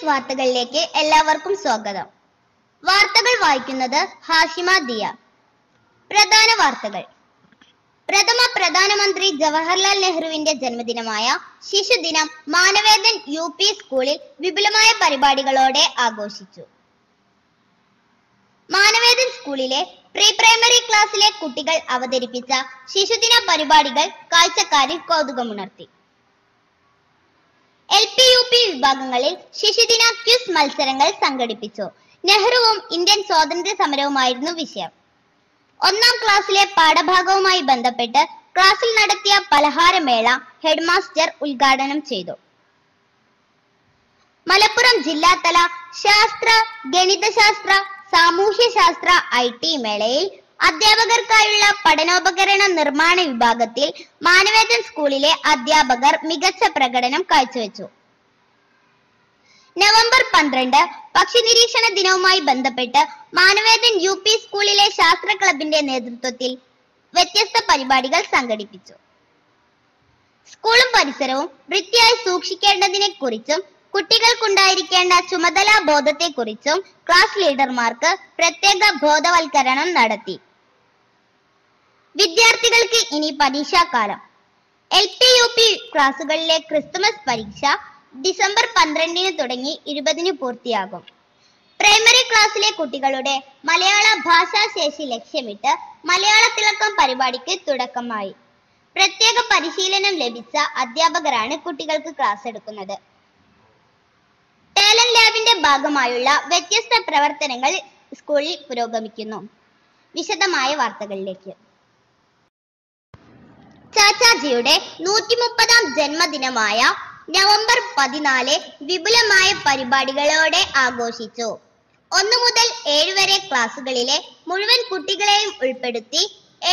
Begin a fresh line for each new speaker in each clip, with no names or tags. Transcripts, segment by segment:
വാർത്തകളിലേക്ക് എല്ലാവർക്കും സ്വാഗതം. വാർത്തകൾ വായിക്കുന്നത് ഹാഷിമ ദിയ. പ്രധാന വാർത്തകൾ. പ്രധാനമന്ത്രി ജവഹർലാൽ നെഹ്റുവിന്റെ ജന്മദിനമായ ശിശുദിനം മാനവേദൻ UP സ്കൂളിൽ വിപുലമായ പരിപാടികളോടെ ആഘോഷിച്ചു. മാനവേദൻ സ്കൂളിലെ പ്രീ പ്രൈമറി ക്ലാസ്സിലെ കുട്ടികൾ അവതരിപ്പിച്ച ശിശുദിന പരിപാടികൾ കാഴ്ചക്കാരിൽ കൗതുകമുണർത്തി. LP UP വിഭാഗങ്ങളിൽ ശിശുദിന ക്വിസ് മത്സരങ്ങൾ സംഘടിപ്പിച്ചു. നെഹ്റുവും ഇന്ത്യൻ സ്വാതന്ത്ര്യ സമരവുമായിരുന്നു വിഷയം. 1ാം ക്ലാസ്സിലെ പാഠഭാഗവുമായി ബന്ധപ്പെട്ട് ക്ലാസ്സിൽ നടത്തിയ പലഹാരമേള ഹെഡ്മാസ്റ്റർ ഉദ്ഘാടനം ചെയ്തു. മലപ്പുറം ജില്ലാതല ശാസ്ത്ര, ഗണിതശാസ്ത്ര, സാമൂഹ്യശാസ്ത്ര IT മേളയിൽ അധ്യാപകർക്കായുള്ള പഠനോപകരണ നിർമ്മാണ വിഭാഗത്തിൽ മാനവേദൻ സ്കൂളിലെ അധ്യാപകർ മികച്ച പ്രകടനം കാഴ്ചവെച്ചു. നവംബർ 12 പക്ഷി നിരീക്ഷണ ദിനവുമായി ബന്ധപ്പെട്ട് മാനവേദൻ UP സ്കൂളിലെ ശാസ്ത്ര ക്ലബിന്റെ നേതൃത്വത്തിൽ വ്യത്യസ്ത പരിപാടികൾ സംഘടിപ്പിച്ചു. സ്കൂളും പരിസരവും വൃത്തിയായി സൂക്ഷിക്കേണ്ടതിനെ കുറിച്ചും കുട്ടികൾക്കുണ്ടായിരിക്കേണ്ട ചുമതലാ ബോധത്തെക്കുറിച്ചും ക്ലാസ് ലീഡർമാർക്ക് പ്രത്യേക ബോധവൽക്കരണം നടത്തി. വിദ്യാർത്ഥികൾക്ക് ഇനി പരീക്ഷാകാലം. LP UP ക്ലാസുകളിലെ ക്രിസ്തുമസ് പരീക്ഷ ഡിസംബർ 12 തുടങ്ങി 20 പൂർത്തിയാകും. പ്രൈമറി ക്ലാസ്സിലെ കുട്ടികളുടെ മലയാള ഭാഷാശേഷി ലക്ഷ്യമിട്ട് മലയാള തിളക്കം പരിപാടിക്ക് തുടക്കമായി. പ്രത്യേക പരിശീലനം ലഭിച്ച അധ്യാപകരാണ് കുട്ടികൾക്ക് ക്ലാസ് എടുക്കുന്നത്. ടാലന്റ് ലാബിന്റെ ഭാഗമായുള്ള വ്യത്യസ്ത പ്രവർത്തനങ്ങൾ സ്കൂളിൽ പുരോഗമിക്കുന്നു. വിശദമായ വാർത്തകളിലേക്ക്. ചാച്ചാജിയുടെ 130ാം ജന്മദിനമായ നവംബർ 14 വിപുലമായ പരിപാടികളോടെ ആഘോഷിച്ചു. 1 മുതൽ 7 വരെ ക്ലാസുകളിലെ മുഴുവൻ കുട്ടികളെയും ഉൾപ്പെടുത്തി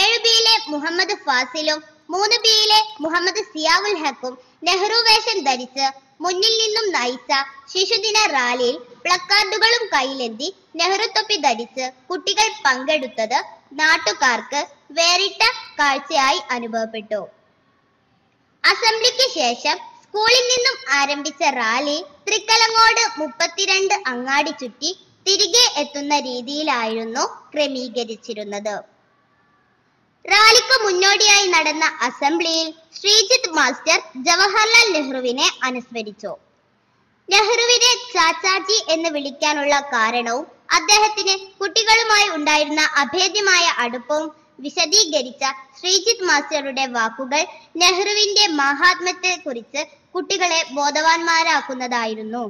7Bയിലെ മുഹമ്മദ് ഫാസിലും 3Bയിലെ മുഹമ്മദ് സിയാവുൽ ഹക്കും നെഹ്റു വേഷം ധരിച്ച് മുന്നിൽ നിന്നും നയിച്ച ശിശുദിന റാലിയിൽ പ്ലക്കാർഡുകളും കയ്യിലെന്തി നെഹ്റു തൊപ്പി ധരിച്ച് കുട്ടികൾ പങ്കെടുത്തത് നാട്ടുകാർക്ക് വേറിട്ട കാഴ്ചയായി അനുഭവപ്പെട്ടു. അസംബ്ലിക്ക് ശേഷം സ്കൂളിൽ നിന്നും ആരംഭിച്ച റാലി തൃക്കലങ്ങോട് 32 അങ്ങാടി ചുറ്റി തിരികെ എത്തുന്ന രീതിയിലായിരുന്നു ക്രമീകരിച്ചിരുന്നത്. റാലിക്ക് മുന്നോടിയായി നടന്ന അസംബ്ലിയിൽ ശ്രീജിത്ത് മാസ്റ്റർ ജവഹർലാൽ നെഹ്റുവിനെ അനുസ്മരിച്ചു. നെഹ്റുവിനെ ചാച്ചാജി എന്ന് വിളിക്കാനുള്ള കാരണവും അദ്ദേഹത്തിന് കുട്ടികളുമായി ഉണ്ടായിരുന്ന അഭേദ്യമായ അടുപ്പവും വിശദീകരിച്ച ശ്രീജിത്ത് മാസ്റ്ററുടെ വാക്കുകൾ നെഹ്റുവിന്റെ മഹാത്മ്യത്തെ കുറിച്ച് കുട്ടികളെ ബോധവാന്മാരാക്കുന്നതായിരുന്നു.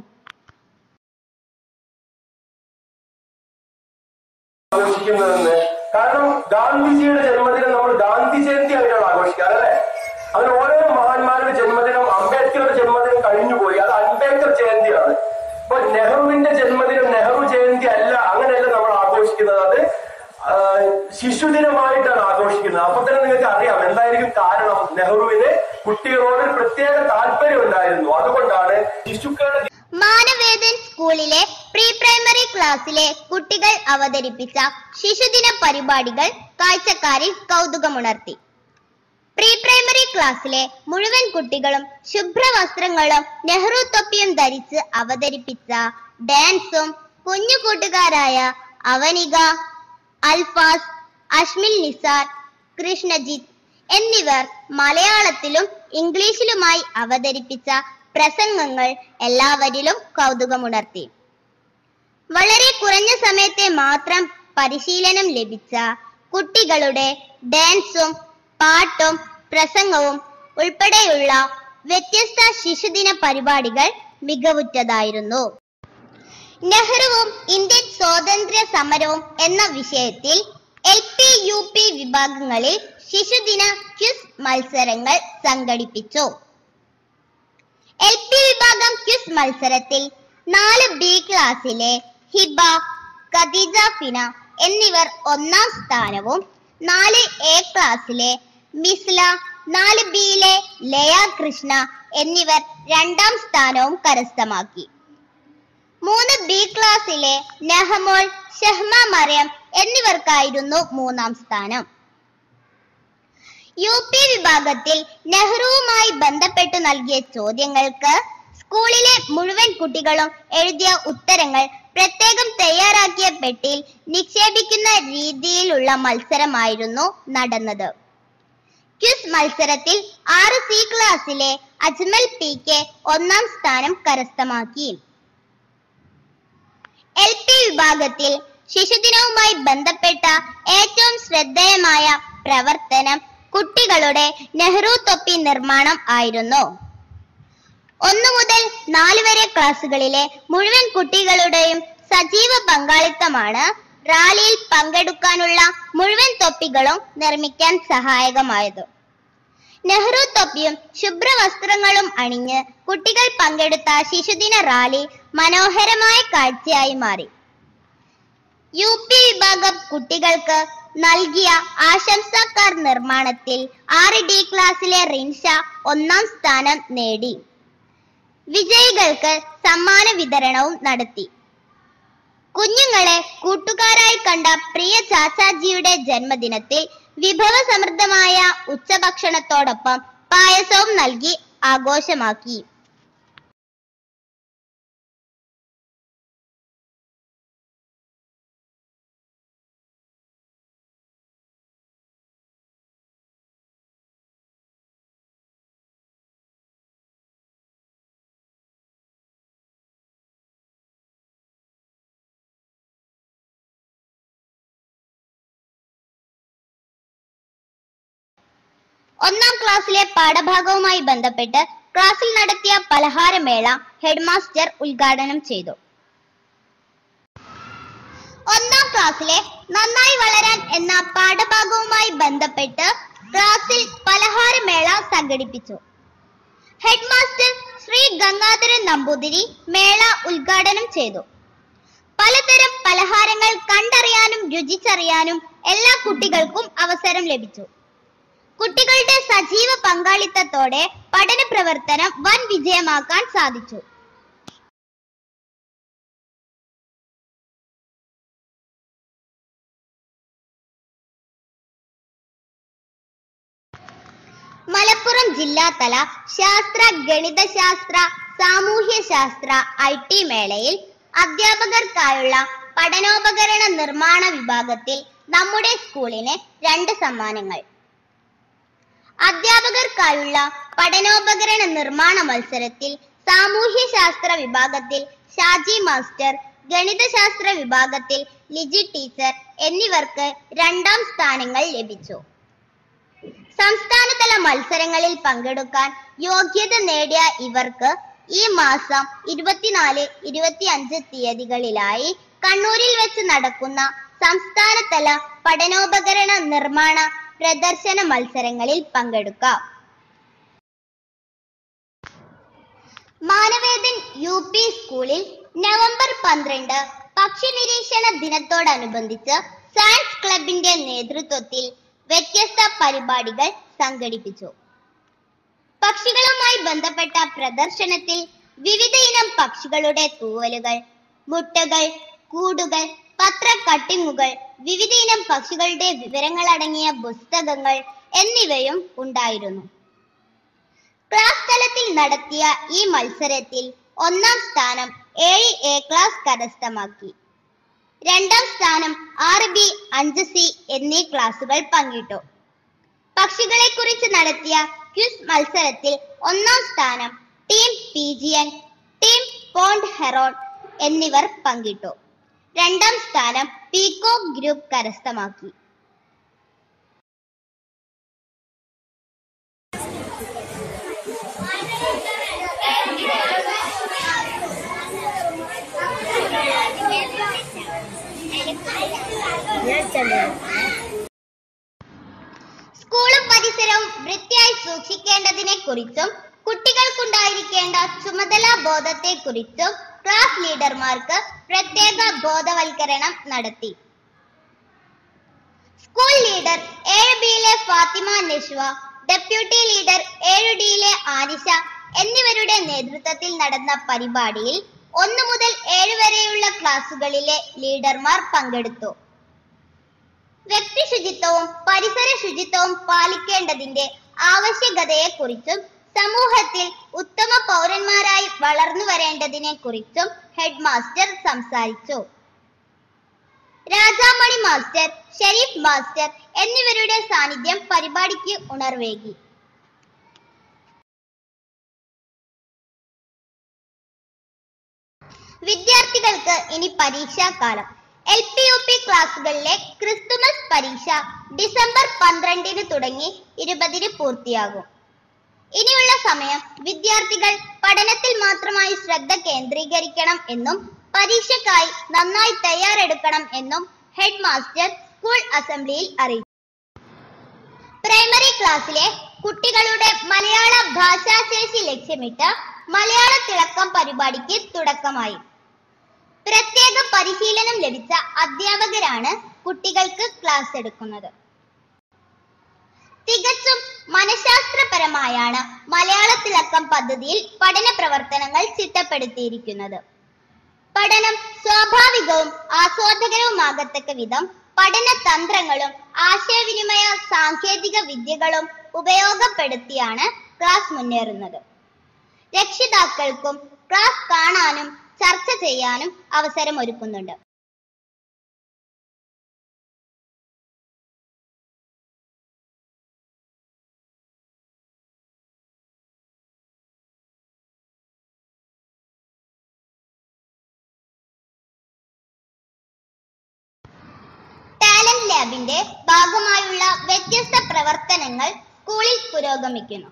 കാരണം ഗാന്ധിജിയുടെ ജന്മദിനം നമ്മൾ ഗാന്ധി ജയന്തി ആയിട്ടാണ് ആഘോഷിക്കാറ്, അതിൽ ഓരോ മഹാന്മാരുടെ ജന്മദിനം, അംബേദ്കറുടെ ജന്മദിനം കഴിഞ്ഞുപോയി, അത് അംബേദ്കർ ജയന്തിയാണ്. അപ്പൊ നെഹ്റുവിന്റെ ജന്മദിനം നെഹ്റു ജയന്തി അല്ല, അങ്ങനെയല്ല നമ്മൾ ആഘോഷിക്കുന്നത്, അത് ശിശുദിനമായിട്ടാണ് ആഘോഷിക്കുന്നത്. അപ്പൊ തന്നെ നിങ്ങൾക്ക് അറിയാം എന്തായിരിക്കും കാരണം. നെഹ്റുവിന് കുട്ടികളോട് പ്രത്യേക താല്പര്യം ഉണ്ടായിരുന്നു, അതുകൊണ്ടാണ് ശിശുക്കളുടെ.
മാനവേദൻ സ്കൂളിലെ പ്രീ പ്രൈമറി ക്ലാസ്സിലെ കുട്ടികൾ അവതരിപ്പിച്ച ശിശുദിന പരിപാടികൾ കാഴ്ചക്കാരിൽ കൗതുകമുണർത്തി. പ്രീ പ്രൈമറി ക്ലാസ്സിലെ മുഴുവൻ കുട്ടികളും ശുഭ്രവസ്ത്രങ്ങളും നെഹ്റു തൊപ്പിയും ധരിച്ച് അവതരിപ്പിച്ച ഡാൻസും കുഞ്ഞു കൂട്ടുകാരായ അവനിക, അൽഫാസ്, അഷ്മിൽ നിസാർ, കൃഷ്ണജിത്ത് എന്നിവർ മലയാളത്തിലും ഇംഗ്ലീഷിലുമായി അവതരിപ്പിച്ച പ്രസംഗങ്ങൾ എല്ലാവരിലും കൗതുകമുണർത്തി. വളരെ കുറഞ്ഞ സമയത്തെ മാത്രം പരിശീലനം ലഭിച്ച കുട്ടികളുടെ ഡാൻസും പാട്ടും പ്രസംഗവും ഉൾപ്പെടെയുള്ള വ്യത്യസ്ത ശിശുദിന പരിപാടികൾ മികവുറ്റതായിരുന്നു. നെഹ്റുവും ഇന്ത്യൻ സ്വാതന്ത്ര്യ സമരവും എന്ന വിഷയത്തിൽ LP UP വിഭാഗങ്ങളിൽ ശിശുദിന ക്വിസ് മത്സരങ്ങൾ സംഘടിപ്പിച്ചു. LP വിഭാഗം ക്വിസ് മത്സരത്തിൽ 4B ക്ലാസ്സിലെ ഹിബ, ഖദീജ ഫിന എന്നിവർ 1ാം സ്ഥാനവും 4A ക്ലാസ്സിലെ മിസ്ല, 4Bയിലെ ലയ കൃഷ്ണ എന്നിവർ 2ാം സ്ഥാനവും കരസ്ഥമാക്കി. 3B ക്ലാസ്സിലെ നെഹമോൾ, ഷഹ്മ മറിയം എന്നിവർക്കായിരുന്നു 3ാം സ്ഥാനം. UP വിഭാഗത്തിൽ നെഹ്റുവുമായി ബന്ധപ്പെട്ടു നൽകിയ ചോദ്യങ്ങൾക്ക് സ്കൂളിലെ മുഴുവൻ കുട്ടികളും എഴുതിയ ഉത്തരങ്ങൾ പ്രത്യേകം തയ്യാറാക്കിയ പെട്ടിയിൽ നിക്ഷേപിക്കുന്ന രീതിയിലുള്ള മത്സരമായിരുന്നു നടന്നത്. ക്വിസ് മത്സരത്തിൽ 6C ക്ലാസ്സിലെ അജ്മൽ PK ഒന്നാം സ്ഥാനം കരസ്ഥമാക്കി. LP വിഭാഗത്തിൽ ശിശുദിനവുമായി ബന്ധപ്പെട്ട ഏറ്റവും ശ്രദ്ധേയമായ പ്രവർത്തനം കുട്ടികളുടെ നെഹ്റു തൊപ്പി നിർമ്മാണം ആയിരുന്നു. 1 മുതൽ 4 വരെ ക്ലാസ്സുകളിലെ മുഴുവൻ കുട്ടികളുടെയും സജീവ പങ്കാളിത്തമാണ് റാലിയിൽ പങ്കെടുക്കാനുള്ള മുഴുവൻ തൊപ്പികളും നിർമ്മിക്കാൻ സഹായകമായത്. നെഹ്റു തൊപ്പിയും ശുഭ്രവസ്ത്രങ്ങളും അണിഞ്ഞ് കുട്ടികൾ പങ്കെടുത്ത ശിശുദിന റാലി മനോഹരമായ കാഴ്ചയായി മാറി. UP വിഭാഗം കുട്ടികൾക്ക് നൽകിയ ആശംസാ കാർഡ് നിർമ്മാണത്തിൽ 6D ക്ലാസ്സിലെ റിൻഷ ഒന്നാം സ്ഥാനം നേടി. വിജയികൾക്ക് സമ്മാന വിതരണവും നടത്തി. കുഞ്ഞുങ്ങളെ കൂട്ടുകാരായി കണ്ട പ്രിയ ചാച്ചാജിയുടെ ജന്മദിനത്തിൽ വിഭവസമൃദ്ധമായ ഉച്ചഭക്ഷണത്തോടൊപ്പം പായസവും നൽകി ആഘോഷമാക്കി. ഒന്നാം ക്ലാസ്സിലെ പാഠഭാഗവുമായി ബന്ധപ്പെട്ട് ക്ലാസ്സിൽ നടത്തിയ പലഹാരമേള ഹെഡ്മാസ്റ്റർ ഉദ്ഘാടനം ചെയ്തു. ഒന്നാം ക്ലാസ്സിലെ നന്നായി വളരാൻ എന്ന പാഠഭാഗവുമായി ബന്ധപ്പെട്ട് ക്ലാസ്സിൽ പലഹാരമേള സംഘടിപ്പിച്ചു. ഹെഡ്മാസ്റ്റർ ശ്രീ ഗംഗാധരൻ നമ്പൂതിരി മേള ഉദ്ഘാടനം ചെയ്തു. പലതരം പലഹാരങ്ങൾ കണ്ടറിയാനും രുചിച്ചറിയാനും എല്ലാ കുട്ടികൾക്കും അവസരം ലഭിച്ചു. കുട്ടികളുടെ സജീവ പങ്കാളിത്തത്തോടെ പഠന പ്രവർത്തനം വൻ വിജയമാക്കാൻ സാധിച്ചു. മലപ്പുറം ജില്ലാതല ശാസ്ത്ര, ഗണിതശാസ്ത്ര, സാമൂഹ്യശാസ്ത്ര IT മേളയിൽ അധ്യാപകർക്കായുള്ള പഠനോപകരണ നിർമ്മാണ വിഭാഗത്തിൽ നമ്മുടെ സ്കൂളിന് 2 സമ്മാനങ്ങൾ. അധ്യാപകർക്കായുള്ള പഠനോപകരണ നിർമ്മാണ മത്സരത്തിൽ സാമൂഹ്യശാസ്ത്ര വിഭാഗത്തിൽ ഷാജി മാസ്റ്റർ, ഗണിതശാസ്ത്ര വിഭാഗത്തിൽ ലിജി ടീച്ചർ എന്നിവർക്ക് 2ാം സ്ഥാനങ്ങൾ ലഭിച്ചു. സംസ്ഥാനതല മത്സരങ്ങളിൽ പങ്കെടുക്കാൻ യോഗ്യത നേടിയ ഇവർക്ക് ഈ മാസം 24, 25 തീയതികളിലായി കണ്ണൂരിൽ വെച്ച് നടക്കുന്ന സംസ്ഥാനതല പഠനോപകരണ നിർമ്മാണ പ്രദർശന മത്സരങ്ങളിൽ പങ്കെടുക്കാം. മാനവേദൻ UP സ്കൂളിൽ നവംബർ 12 പക്ഷി നിരീക്ഷണ ദിനത്തോടനുബന്ധിച്ച് സയൻസ് ക്ലബിന്റെ നേതൃത്വത്തിൽ വ്യത്യസ്ത പരിപാടികൾ സംഘടിപ്പിച്ചു. പക്ഷികളുമായി ബന്ധപ്പെട്ട പ്രദർശനത്തിൽ വിവിധ ഇനം പക്ഷികളുടെ തൂവലുകൾ, മുട്ടകൾ, കൂടുകൾ, പത്ര കട്ടിങ്ങുകൾ, വിവിധ ഇനം പക്ഷികളുടെ വിവരങ്ങൾ അടങ്ങിയ പുസ്തകങ്ങൾ എന്നിവയും ഉണ്ടായിരുന്നു. ക്ലാസ് തലത്തിൽ നടത്തിയ ഈ മത്സരത്തിൽ 1ാം സ്ഥാനം 7A ക്ലാസ് കരസ്ഥമാക്കി. 2ാം സ്ഥാനം 6B, 5C എന്നീ ക്ലാസുകൾ പങ്കിട്ടു. പക്ഷികളെ കുറിച്ച് നടത്തിയ ക്വിസ് മത്സരത്തിൽ 1ാം സ്ഥാനം team PGN, team pond heron എന്നിവർ പങ്കിട്ടു. 2ാം സ്ഥാനം പീകോക്ക് ഗ്രൂപ്പ് കരസ്ഥമാക്കി. സ്കൂളും പരിസരവും വൃത്തിയായി സൂക്ഷിക്കേണ്ടതിനെ കുറിച്ചും കുട്ടികൾക്കുണ്ടായിരിക്കേണ്ട ചുമതലാ ബോധത്തെ കുറിച്ചും ക്ലാസ് ലീഡർമാർക്ക് പ്രത്യേക ബോധവൽക്കരണം നടത്തി. സ്കൂൾ ലീഡർ 7Bയിലെ ഫാത്തിമ നഷ്വ, ഡെപ്യൂട്ടി ലീഡർ 7Dയിലെ ആനിഷ എന്നിവരുടെ നേതൃത്വത്തിൽ നടന്ന പരിപാടിയിൽ 1 മുതൽ 7 വരെയുള്ള ക്ലാസുകളിലെ ലീഡർമാർ പങ്കെടുത്തു. വ്യക്തി ശുചിത്വവും പരിസര ശുചിത്വവും പാലിക്കേണ്ടതിന്റെ ആവശ്യകതയെ കുറിച്ചും സമൂഹത്തിൽ ഉത്തമ പൗരന്മാരായി വളർന്നു വരേണ്ടതിനെ കുറിച്ചും ഹെഡ് മാസ്റ്റർ സംസാരിച്ചു. രാജാമണി മാസ്റ്റർ, ഷെരീഫ് മാസ്റ്റർ എന്നിവരുടെ സാന്നിധ്യം പരിപാടിക്ക് ഉണർവേകി. വിദ്യാർത്ഥികൾക്ക് ഇനി പരീക്ഷാകാലം. LP-UP ക്ലാസുകളിലെ ക്രിസ്തുമസ് പരീക്ഷ ഡിസംബർ 12 തുടങ്ങി 20 പൂർത്തിയാകും. ഇനിയുള്ള സമയം വിദ്യാർത്ഥികൾ പഠനത്തിൽ മാത്രമായി ശ്രദ്ധ കേന്ദ്രീകരിക്കണം എന്നും പരീക്ഷയ്ക്കായി നന്നായി തയ്യാറെടുക്കണം എന്നും ഹെഡ് മാസ്റ്റർ സ്കൂൾ അസംബ്ലിയിൽ അറിയിച്ചു. പ്രൈമറി ക്ലാസ്സിലെ കുട്ടികളുടെ മലയാള ഭാഷാശേഷി ലക്ഷ്യമിട്ട് മലയാള തിളക്കം പരിപാടിക്ക് തുടക്കമായി. പ്രത്യേക പരിശീലനം ലഭിച്ച അധ്യാപകരാണ് കുട്ടികൾക്ക് ക്ലാസ് എടുക്കുന്നത്. തികച്ചും മനഃശാസ്ത്രപരമായാണ് മലയാള തിളക്കം പദ്ധതിയിൽ പഠന പ്രവർത്തനങ്ങൾ ചിട്ടപ്പെടുത്തിയിരിക്കുന്നത്. പഠനം സ്വാഭാവികവും ആസ്വാദകരവുമാകത്തക്ക വിധം പഠന തന്ത്രങ്ങളും ആശയവിനിമയ സാങ്കേതിക വിദ്യകളും ഉപയോഗപ്പെടുത്തിയാണ് ക്ലാസ് മുന്നേറുന്നത്. രക്ഷിതാക്കൾക്കും ക്ലാസ് കാണാനും ചർച്ച ചെയ്യാനും അവസരമൊരുക്കുന്നുണ്ട്. ടാലന്റ് ലാബിന്റെ ഭാഗമായുള്ള വ്യത്യസ്ത പ്രവർത്തനങ്ങൾ സ്കൂളിൽ പുരോഗമിക്കുന്നു.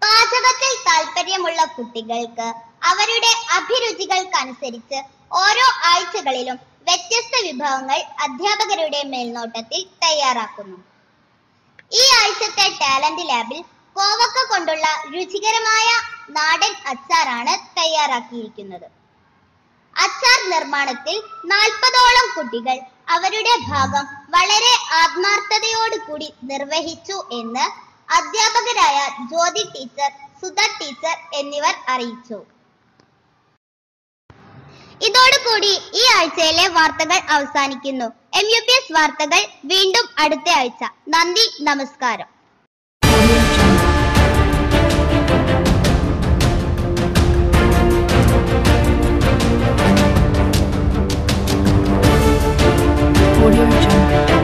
പാചകത്തിൽ താല്പര്യമുള്ള കുട്ടികൾക്ക് അവരുടെ അഭിരുചികൾക്കനുസരിച്ച് ഓരോ ആഴ്ചകളിലും വ്യത്യസ്ത വിഭവങ്ങൾ അധ്യാപകരുടെ മേൽനോട്ടത്തിൽ തയ്യാറാക്കുന്നു. ഈ ആഴ്ചത്തെ ടാലന്റ് ലാബിൽ കോവക്ക കൊണ്ടുള്ള രുചികരമായ നാടൻ അച്ചാറാണ് തയ്യാറാക്കിയിരിക്കുന്നത്. അച്ചാർ നിർമ്മാണത്തിൽ 40ഓളം കുട്ടികൾ അവരുടെ ഭാഗം വളരെ ആത്മാർത്ഥതയോടുകൂടി നിർവഹിച്ചു എന്ന് അധ്യാപകരായ ജ്യോതി ടീച്ചർ, സുധ ടീച്ചർ എന്നിവർ അറിയിച്ചു. ഇതോടുകൂടി ഈ ആഴ്ചയിലെ വാർത്തകൾ അവസാനിക്കുന്നു. MUPS വാർത്തകൾ വീണ്ടും അടുത്ത ആഴ്ച. നന്ദി, നമസ്കാരം.
Audio Jungle.